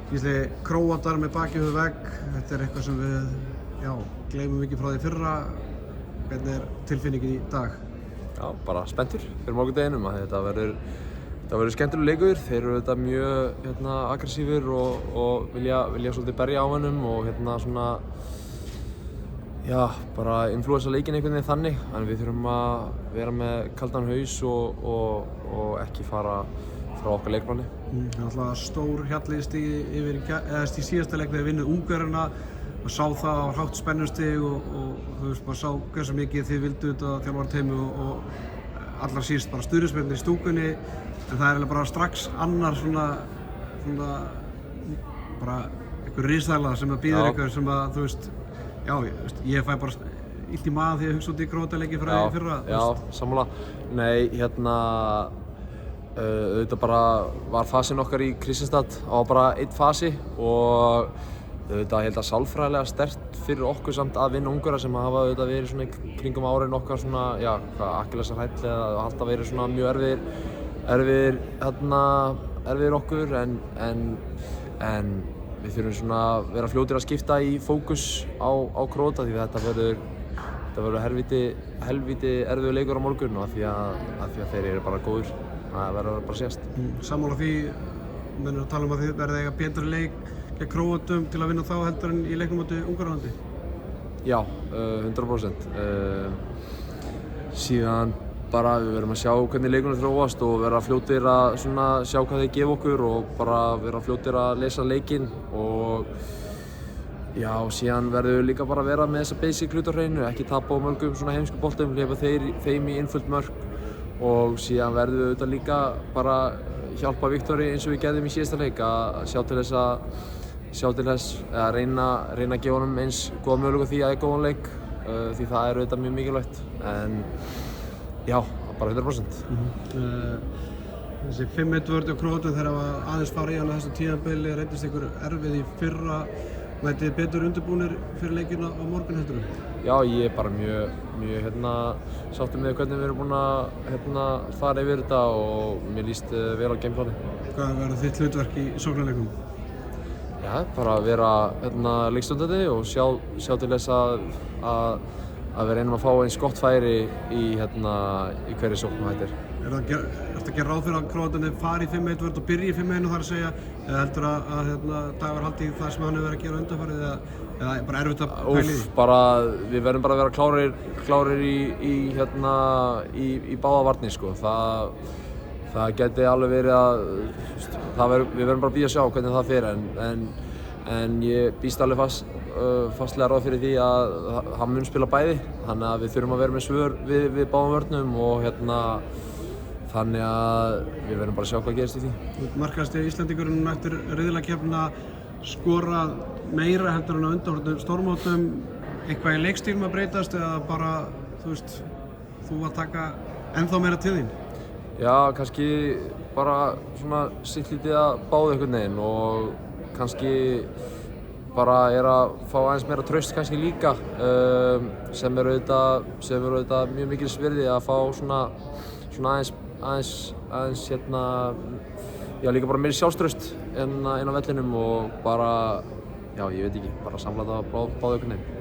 Gísli, Króatar með bakið við vegg, þetta eitthvað sem við gleymum ekki frá því fyrra. Hvernig tilfinningin í dag? Já, bara spenntur fyrir morgundeginum að þetta verður skemmtilegur leikur. Þeir eru þetta mjög aggressífir og vilja svolítið berja á mönnum og svona bara influensa leikinn einhvern veginn þannig. En við þurfum að vera með kaldan haus og ekki fara frá okkar leikmanni. Það er alltaf stór hjalli yfir í síðasta leik þegar vinnið Ungverjana. Maður sá það á hátt spennustig og þú veist, maður sá hversu mikið þið vildu þetta þjálfarteymi og allar síst bara stuðningsmennirnir í stúkunni. En það er bara strax annar svona bara einhver risæla sem býður ykkur sem að þú veist, ég fæ bara illt í magann því að hugsa út í Króataleiki frá því fyrra. Já, sammála. Nei, auðvitað bara var fasinn okkar í Kristianstad á bara einn fasi og auðvitað held að sálfræðilega sterkt fyrir okkur samt að vinna Ungverja sem hafa auðvitað verið svona í kringum árin okkar svona, Akkillesarhæll eða alltaf verið svona mjög erfiðir okkur en við þurfum svona að vera fljótir að skipta í fókus á Króata því þetta verður helvíti erfiður leikur á morgun og af því að þeir eru bara góðir. Það verður bara sést. Sammála því, menn að tala um að þið verðið eiga betri leik gegn Króatum til að vinna þá heldur en í leiknum móti Ungverjalandi? Já, 100%. Síðan bara við verðum að sjá hvernig leikurinn þróast og vera fljótir að sjá hvað þeir gefa okkur og bara vera fljótir að lesa leikinn og síðan verðum við líka bara að vera með þessa basic hluti á hreinu, ekki tapa á mörgum svona heimsku boltum, leyfa þeim í innfullt mörk og síðan verðum við auðvitað líka bara hjálpa Viktori eins og við gerðum í síðasta leik að sjá til þess að reyna að gefa honum eins góða möguleika því að það er góðan leik því það er auðvitað mjög mikilvægt en bara 100%. Þessi 5-1 vörn á Króatum þegar það aðeins fara í hana þessu tímabili reyndist ykkur erfið í fyrra. Mætið þið betur undirbúnir fyrir leikina á morgun heldurðu? Já, ég er bara mjög sáttur með hvernig við erum búin að fara yfir þetta og mér líst vel á gameplani. Hvað verður þitt hlutverk í sóknarleikum? Já, bara vera leikstjórnandi og sjá til þess að við reynum að fá eins gott færi í hverri sókn þetta er. Ertu að gera ráð fyrir að Króatarnir fari í 5-1 vörn og byrji í 5-1 þar að segja eða heldur að Dagur haldi í það sem hann hefur verið að gera undanfarið eða bara erfitt að pæla í því? Við verðum bara að vera klárir í báða varnir sko. Það gæti alveg verið að við verðum bara að bíða að sjá hvernig það fer en ég býst alveg fastlega ráð fyrir því að hann mun spila bæði þannig að við þurfum að vera með svör við báðum vörnum og þannig að við verðum bara að sjá hvað gerist í því. Markahæsti Íslendingurinn eftir riðlakeppnina skorað meira heldur en á undanförnum stórmótum. Eitthvað í leikstílum að breytast eða bara, þú að taka ennþá meira til þín? Já, kannski bara svona sitt lítið að báða einhvern veginn og kannski bara að fá aðeins meira traust kannski líka sem er auðvitað mjög mikils virði að fá svona aðeins líka bara meiri sjálfstraust inn á vellinum og bara, ég veit ekki, bara samla þetta á báða einhvern veginn.